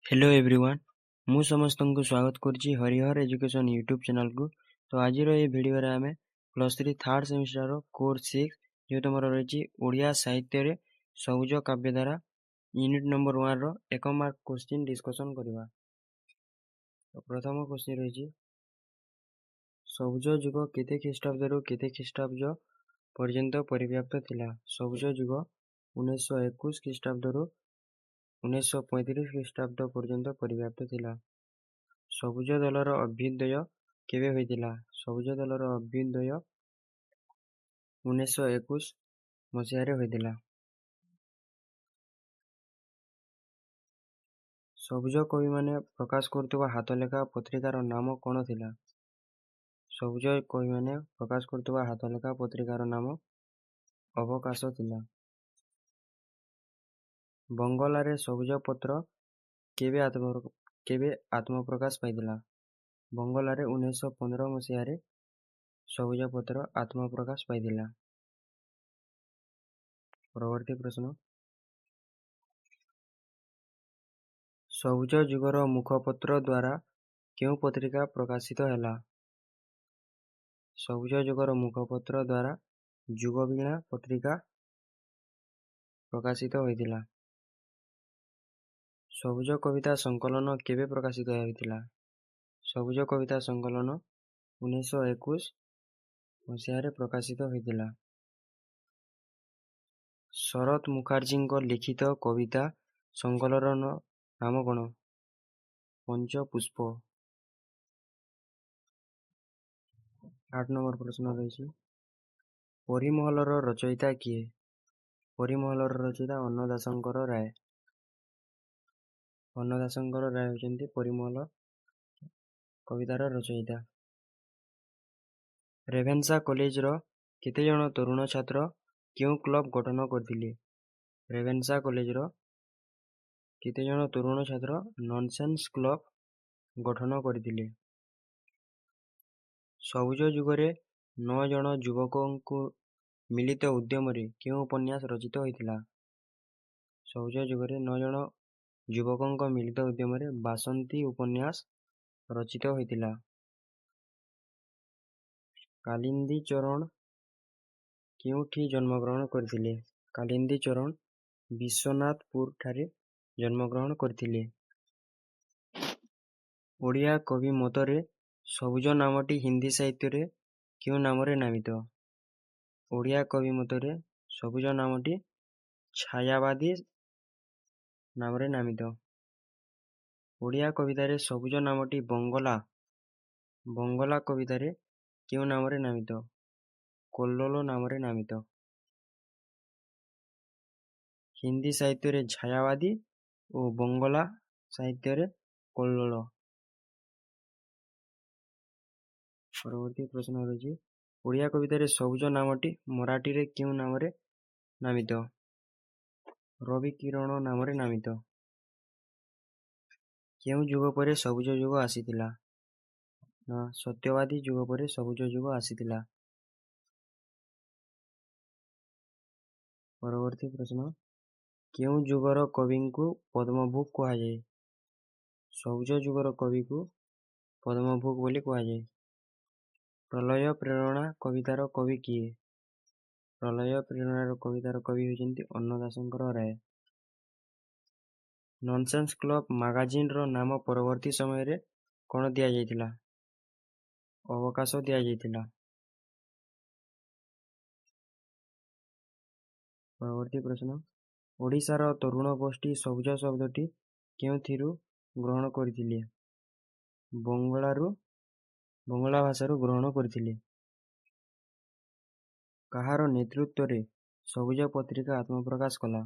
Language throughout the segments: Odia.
हेलो एवरीवन मु समस्त को स्वागत करुच्ची हरिहर एजुकेशन यूट्यूब चैनल को। तो आज ये भिडियो रे आमे +3 थर्ड सेमिस्टर कोर्स 6 जो तुम रही ओडिया साहित्य रे सबुज काव्यधारा यूनिट नंबर 1 रो 1 मार्क क्वेश्चन डिस्कशन करबा। तो प्रथम क्वेश्चन रही सबुज युग केते ख्रीष्टाब्द रु केते ख्रीष्टाब्द पर्यंत परिव्याप्त थिला। सबुज युग 1921 ख्रीष्टाब्द रु 1935 ख्रीष्टाब्द पर्यंत परिव्याप्त थिला। सबुज दलर अभ्युदय केबे होइतिला। सबुज दलर अभ्युदय 1921 मसीह रे होइतिला। सबुज कवि माने प्रकाश करतुवा हाथलेखा पत्रिकार नाम कोन थिला। सबुज कवि माने प्रकाश करतुवा हाथलेखा पत्रिकार नाम अवकाश थिला। बंगला रे सबुज पत्र केबे आत्मप्रकाश पाइतिला। बंगला रे 1915 मसीह रे सबुज पत्र आत्मप्रकाश पाइतिला। परवर्ती प्रश्न सबुज युगर मुखपत्र द्वारा क्यों पत्रिका प्रकाशित हैला। सबुज युगर मुखपत्र द्वारा युगवीणा पत्रिका प्रकाशित होइतिला। सबुज कविता संकलन केबे प्रकाशित होइतिला। सबुज कविता संकलन 1921 मसीह रे प्रकाशित होइतिला। शरत मुखर्जी लिखित कविता संकलन नाम कोन। पंचपुष्प। 8 नंबर प्रश्न रही परिमहलर रचयिता किए। परिमहलर रचयिता अन्नदाशंकर राय। अन्नदाशंकर राय होचंती परिमहल कवितार रचयिता। रेभेन्सा कॉलेज रो केते जण तरुण छात्र क्यों क्लब गठन करथिले। रेभेन्सा कॉलेज रो केते जण तरुण छात्र नॉनसेंस क्लब गठन करथिले। सबुज युगरे 9 जण युवकों मिलित उद्यम रे क्यों उपन्यास रचित होइतिला। सबुज युगरे 9 जण युवकों मिलित उद्यम रे बासंती उपन्यास रचित होइतिला। कालिंदी चरण केउठी जन्मग्रहण करथिले। कालिंदी चरण विश्वनाथपुर ठारे जन्मग्रहण करथिले। ओडिया कवि मतरे सबुज नामटी हिंदी साहित्य रे क्यों नाम रे नामित। ओडिया कवि मतरे सबुज नामटी छायावादी नाम रे नामित। ओडिया कविता रे सबुज नामटी बंगला कविता रे क्यों नाम रे नामित। कोल्लोल नाम रे नामित। हिंदी साहित्य रे छायावादी और बंगला साहित्य रे कोल्लोल। परवर्ती प्रश्न रही ओडिया कविता रे सबुज नामटी मराठी रे क्यों नाम रे नामित। रवि किरण नाम रे नामित। क्यों युग परे सबुज युग आसीतिला। सत्यवादी युग परे सबुज युग आसीतिला। परवर्ती प्रश्न क्यों युगर कवि को पद्मभूक कहा जाए। सबुज युगर कवि को पद्मभूक बोली कहा जाए। प्रलय प्रेरणा कवितार कवि किए। प्रलय प्रेरणार कवितार कवि होइछन्ति अन्नदाशंकर राय। नॉनसेंस क्लब मैगजीन रो नाम परवर्ती समय रे कोन दिया जाइतिला। अवकाश दिया जाइतिला। परवर्ती प्रश्न ओडिशार तरुण गोष्ठी सबुज शब्दटी केउथिरु ग्रहण करथिले। बंगला भाषारू ग्रहण करथिले। कहार नेतृत्व रे सबुज पत्रिका आत्मप्रकाश कला।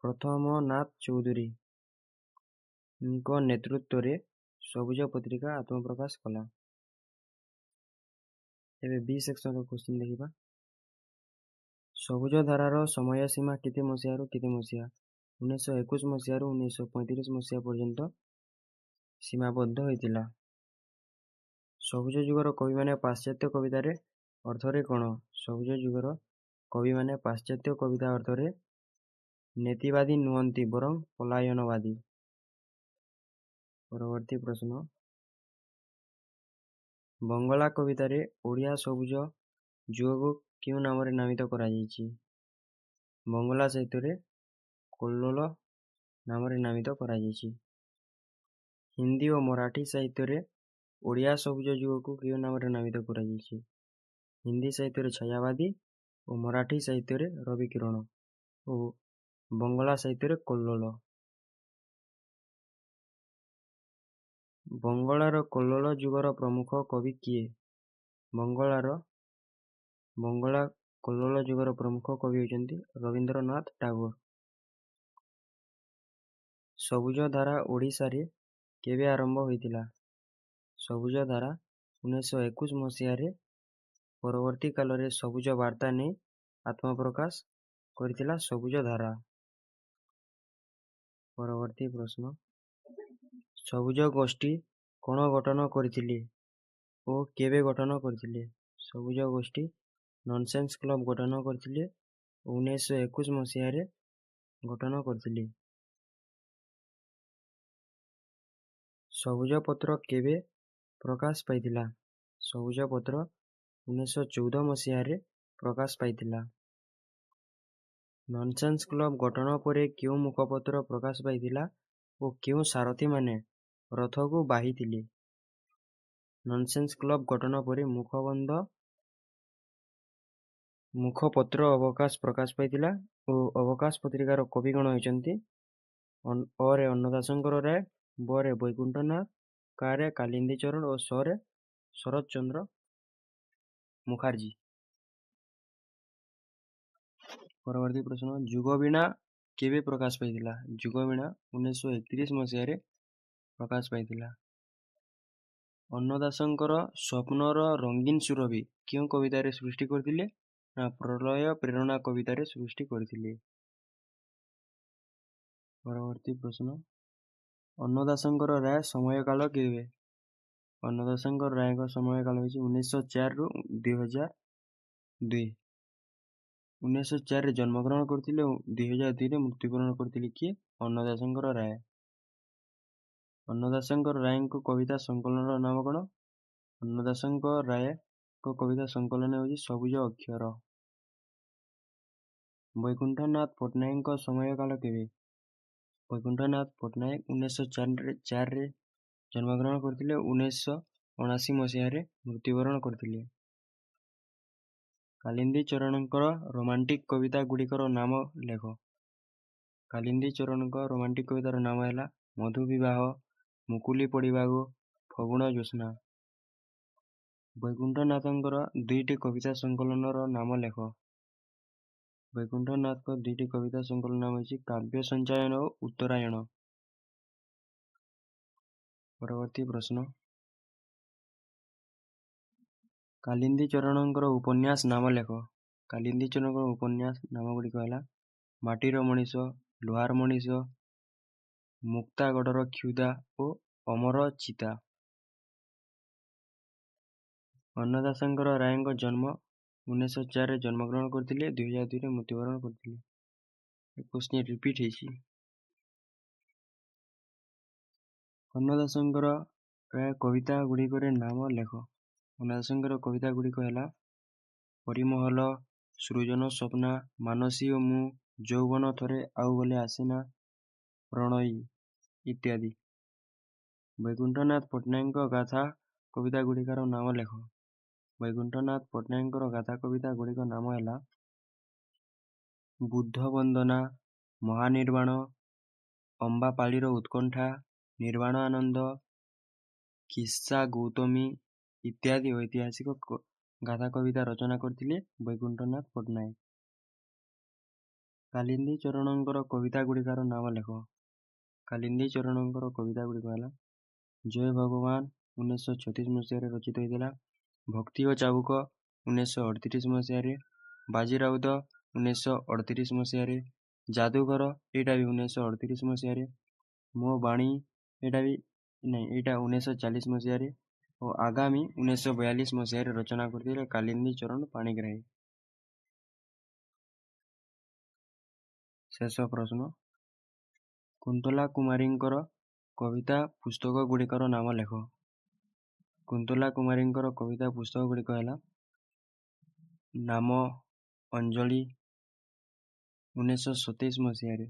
प्रथम नाथ चौधरी नेतृत्व रे सबुज पत्रिका आत्मप्रकाश कला। एबे बी सेक्शन रो क्वेश्चन देखिबा। सबुज धारार समय सीमा केते मसीहा रु केते मसीहा। 1921 मसीहा रु 1935 मसीहा पर्यंत सीमाबद्ध होइतिला। सबुज युगर कवि माने पाश्चात्य कविता रे अर्थ रे कोन। सबुज युगर कवि माने पाश्चात्य कविता अर्थ रे नेतिवादी नुहंती बरं पलायनवादी। ପରବର୍ତ୍ତୀ ପ୍ରଶ୍ନ, ବଙ୍ଗଳା କବିତାରେ ଓଡ଼ିଆ ସବୁଜ ଯୁଗକୁ କେଉଁ ନାମରେ ନାମିତ କରାଯାଇଛି? ବଙ୍ଗଳା ସାହିତ୍ୟରେ କଲ୍ଲୋଳ ନାମରେ ନାମିତ କରାଯାଇଛି। ହିନ୍ଦୀ ଓ ମରାଠୀ ସାହିତ୍ୟରେ ଓଡ଼ିଆ ସବୁଜ ଯୁଗକୁ କେଉଁ ନାମରେ ନାମିତ କରାଯାଇଛି? ହିନ୍ଦୀ ସାହିତ୍ୟରେ ଛାୟାବାଦୀ ଓ ମରାଠୀ ସାହିତ୍ୟରେ ରବିକିରଣ ଓ ବଙ୍ଗଳା ସାହିତ୍ୟରେ କଲ୍ଲୋଳ। ବଙ୍ଗଳାର କଲ୍ଲୋଳ ଯୁଗର ପ୍ରମୁଖ କବି କିଏ? ବଙ୍ଗଳା କଲ୍ଲୋଳ ଯୁଗର ପ୍ରମୁଖ କବି ହେଉଛନ୍ତି ରବୀନ୍ଦ୍ରନାଥ ଟାଗୋର। ସବୁଜ ଧାରା ଓଡ଼ିଶାରେ କେବେ ଆରମ୍ଭ ହୋଇଥିଲା? ସବୁଜ ଧାରା 1921 ମସିହାରେ ପରବର୍ତ୍ତୀ କାଳରେ ସବୁଜ ବାର୍ତ୍ତା ନେଇ ଆତ୍ମପ୍ରକାଶ କରିଥିଲା ସବୁଜ ଧାରା। ପରବର୍ତ୍ତୀ ପ୍ରଶ୍ନ, ସବୁଜ ଗୋଷ୍ଠୀ କ'ଣ ଗଠନ କରିଥିଲେ ଓ କେବେ ଗଠନ କରିଥିଲେ? ସବୁଜ ଗୋଷ୍ଠୀ ନନସେନ୍ସ କ୍ଲବ ଗଠନ କରିଥିଲେ ଓ 1921 ମସିହାରେ ଗଠନ କରିଥିଲେ। ସବୁଜ ପତ୍ର କେବେ ପ୍ରକାଶ ପାଇଥିଲା? ସବୁଜ ପତ୍ର 1914 ମସିହାରେ ପ୍ରକାଶ ପାଇଥିଲା। ନନସେନ୍ସ କ୍ଲବ ଗଠନ ପରେ କେଉଁ ମୁଖପତ୍ର ପ୍ରକାଶ ପାଇଥିଲା ଓ କେଉଁ ସାରଥୀମାନେ ରଥକୁ ବାହିଥିଲେ? ନନସେନ୍ସ କ୍ଲବ ଗଠନ ପରେ ମୁଖପତ୍ର ଅବକାଶ ପ୍ରକାଶ ପାଇଥିଲା ଓ ଅବକାଶ ପତ୍ରିକାର କବିଗଣ ହେଉଛନ୍ତି ଅ-ରେ ଅନ୍ନଦାଶଙ୍କର ରାୟ, ବ-ରେ ବୈକୁଣ୍ଠନାଥ, କା-ରେ କାଳିନ୍ଦୀ ଚରଣ ଓ ସ-ରେ ଶରତ ଚନ୍ଦ୍ର ମୁଖାର୍ଜୀ। ପରବର୍ତ୍ତୀ ପ୍ରଶ୍ନ, ଯୁଗବୀଣା କେବେ ପ୍ରକାଶ ପାଇଥିଲା? ଯୁଗବୀଣା 1931 ମସିହାରେ ପ୍ରକାଶ ପାଇଥିଲା। ଅନ୍ନଦାଶଙ୍କର ସ୍ୱପ୍ନର ରଙ୍ଗୀନ ସୁରଭି କେଉଁ କବିତାରେ ସୃଷ୍ଟି କରିଥିଲେ? ନା ପ୍ରଳୟ ପ୍ରେରଣା କବିତାରେ ସୃଷ୍ଟି କରିଥିଲେ। ପରବର୍ତ୍ତୀ ପ୍ରଶ୍ନ, ଅନ୍ନଦାଶଙ୍କର ରାୟ ସମୟକାଳ କେବେ? ଅନ୍ନଦାଶଙ୍କର ରାୟଙ୍କ ସମୟକାଳ ହେଉଛି 1904 ରୁ 2002। 1904ରେ ଜନ୍ମଗ୍ରହଣ କରିଥିଲେ ଓ 2002ରେ ମୃତ୍ୟୁବରଣ କରିଥିଲେ କିଏ? ଅନ୍ନଦାଶଙ୍କର ରାୟ। ଅନ୍ନଦାଶଙ୍କର ରାୟଙ୍କ କବିତା ସଂକଳନର ନାମ କ'ଣ? ଅନ୍ନଦାଶଙ୍କ ରାୟଙ୍କ କବିତା ସଂକଳନ ହେଉଛି ସବୁଜ ଅକ୍ଷର। ବୈକୁଣ୍ଠନାଥ ପଟ୍ଟନାୟକଙ୍କ ସମୟକାଳ କେବେ? ବୈକୁଣ୍ଠନାଥ ପଟ୍ଟନାୟକ 1904ରେ ଜନ୍ମଗ୍ରହଣ କରିଥିଲେ ଓ 1979 ମସିହାରେ ମୃତ୍ୟୁବରଣ କରିଥିଲେ। କାଳିନ୍ଦୀ ଚରଣଙ୍କର ରୋମାଣ୍ଟିକ କବିତା ଗୁଡ଼ିକର ନାମ ଲେଖ। କାଳିନ୍ଦୀ ଚରଣଙ୍କ ରୋମାଣ୍ଟିକ କବିତାର ନାମ ହେଲା ମଧୁବିବାହ, ମୁକୁଲି ପଡ଼ିବାକୁ, ଫଗୁଣ ଜ୍ୟୋତ୍ସ୍ନା। ବୈକୁଣ୍ଠନାଥଙ୍କର ଦୁଇଟି କବିତା ସଂକଳନର ନାମ ଲେଖ। ବୈକୁଣ୍ଠନାଥଙ୍କ ଦୁଇଟି କବିତା ସଂକଳନ ନାମ ହେଉଛି କାବ୍ୟ ସଞ୍ଚାୟନ ଓ ଉତ୍ତରାୟଣ। ପରବର୍ତ୍ତୀ ପ୍ରଶ୍ନ, କାଳିନ୍ଦୀ ଚରଣଙ୍କର ଉପନ୍ୟାସ ନାମ ଲେଖ। କାଳିନ୍ଦୀ ଚରଣଙ୍କର ଉପନ୍ୟାସ ନାମ ଗୁଡ଼ିକ ହେଲା ମାଟିର ମଣିଷ, ଲୁହାର ମଣିଷ, ମୁକ୍ତାଗଡ଼ର କ୍ଷୁଧା ଓ ଅମର ଚିତା। ଅନ୍ନଦାଶଙ୍କର ରାୟଙ୍କ ଜନ୍ମ 1904ରେ ଜନ୍ମଗ୍ରହଣ କରିଥିଲେ, 2002ରେ ମୃତ୍ୟୁବରଣ କରିଥିଲେ। କ୍ୱେଶ୍ଚିନ୍ ରିପିଟ୍ ହେଇଛି। ଅନ୍ନଦାଶଙ୍କର ରାୟ କବିତା ଗୁଡ଼ିକରେ ନାମ ଲେଖ। ଅନ୍ନଦାଶଙ୍କର କବିତା ଗୁଡ଼ିକ ହେଲା ପରିମହଲ, ସୃଜନ ସ୍ୱପ୍ନା, ମାନସୀ ଓ ମୁଁ, ଯୌବନ ଥରେ ଆଉ ଗଲେ ଆସେନା, ପ୍ରଣୟୀ ଇତ୍ୟାଦି। ବୈକୁଣ୍ଠନାଥ ପଟ୍ଟନାୟକଙ୍କ ଗାଥା କବିତା ଗୁଡ଼ିକର ନାମ ଲେଖ। ବୈକୁଣ୍ଠନାଥ ପଟ୍ଟନାୟକଙ୍କର ଗାଥା କବିତା ଗୁଡ଼ିକ ନାମ ହେଲା ବୁଦ୍ଧ ବନ୍ଦନା, ମହାନିର୍ବାଣ, ଅମ୍ବାପାଳିର ଉତ୍କଣ୍ଠା, ନିର୍ବାଣ ଆନନ୍ଦ, କିସ୍ସା ଗୌତମୀ ଇତ୍ୟାଦି ଐତିହାସିକ ଗାଥା କବିତା ରଚନା କରିଥିଲେ ବୈକୁଣ୍ଠନାଥ ପଟ୍ଟନାୟକ। କାଳିନ୍ଦୀ ଚରଣଙ୍କର କବିତା ଗୁଡ଼ିକର ନାମ ଲେଖ। କାଳିନ୍ଦୀ ଚରଣଙ୍କର କବିତା ଗୁଡ଼ିକ ହେଲା ଜୟ ଭଗବାନ 1936 ମସିହାରେ ରଚିତ ହୋଇଥିଲା, ଭକ୍ତି ଓ ଚାବୁକ 1938 ମସିହାରେ, ବାଜି ରାଉତ 1938 ମସିହାରେ, ଯାଦୁଘର ଏଇଟା ବି 1938 ମସିହାରେ, ମୋ ବାଣୀ ଏଇଟା 1940 ମସିହାରେ ଓ ଆଗାମୀ 1942 ମସିହାରେ ରଚନା କରିଥିଲେ କାଳିନ୍ଦୀ ଚରଣ ପାଣିଗ୍ରାହୀ। ଶେଷ ପ୍ରଶ୍ନ, କୁନ୍ତଳା କୁମାରୀଙ୍କର କବିତା ପୁସ୍ତକଗୁଡ଼ିକର ନାମ ଲେଖ। କୁନ୍ତଲା କୁମାରୀଙ୍କର କବିତା ପୁସ୍ତକଗୁଡ଼ିକ ହେଲା ନାମ, ଅଞ୍ଜଳି 1927 ମସିହାରେ,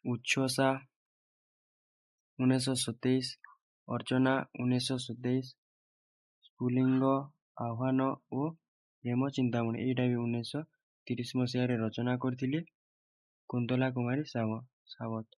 ଉଚ୍ଛ୍ୱାସା 1927, ଅର୍ଚ୍ଚନା 1927, ସ୍ଫୁଲିଙ୍ଗ, ଆହ୍ୱାନ ଓ ପ୍ରେମ ଚିନ୍ତାମଣି ଏଇଟା ବି 1930 ମସିହାରେ ରଚନା କରିଥିଲେ କୁନ୍ତଲା କୁମାରୀ ସାବତ।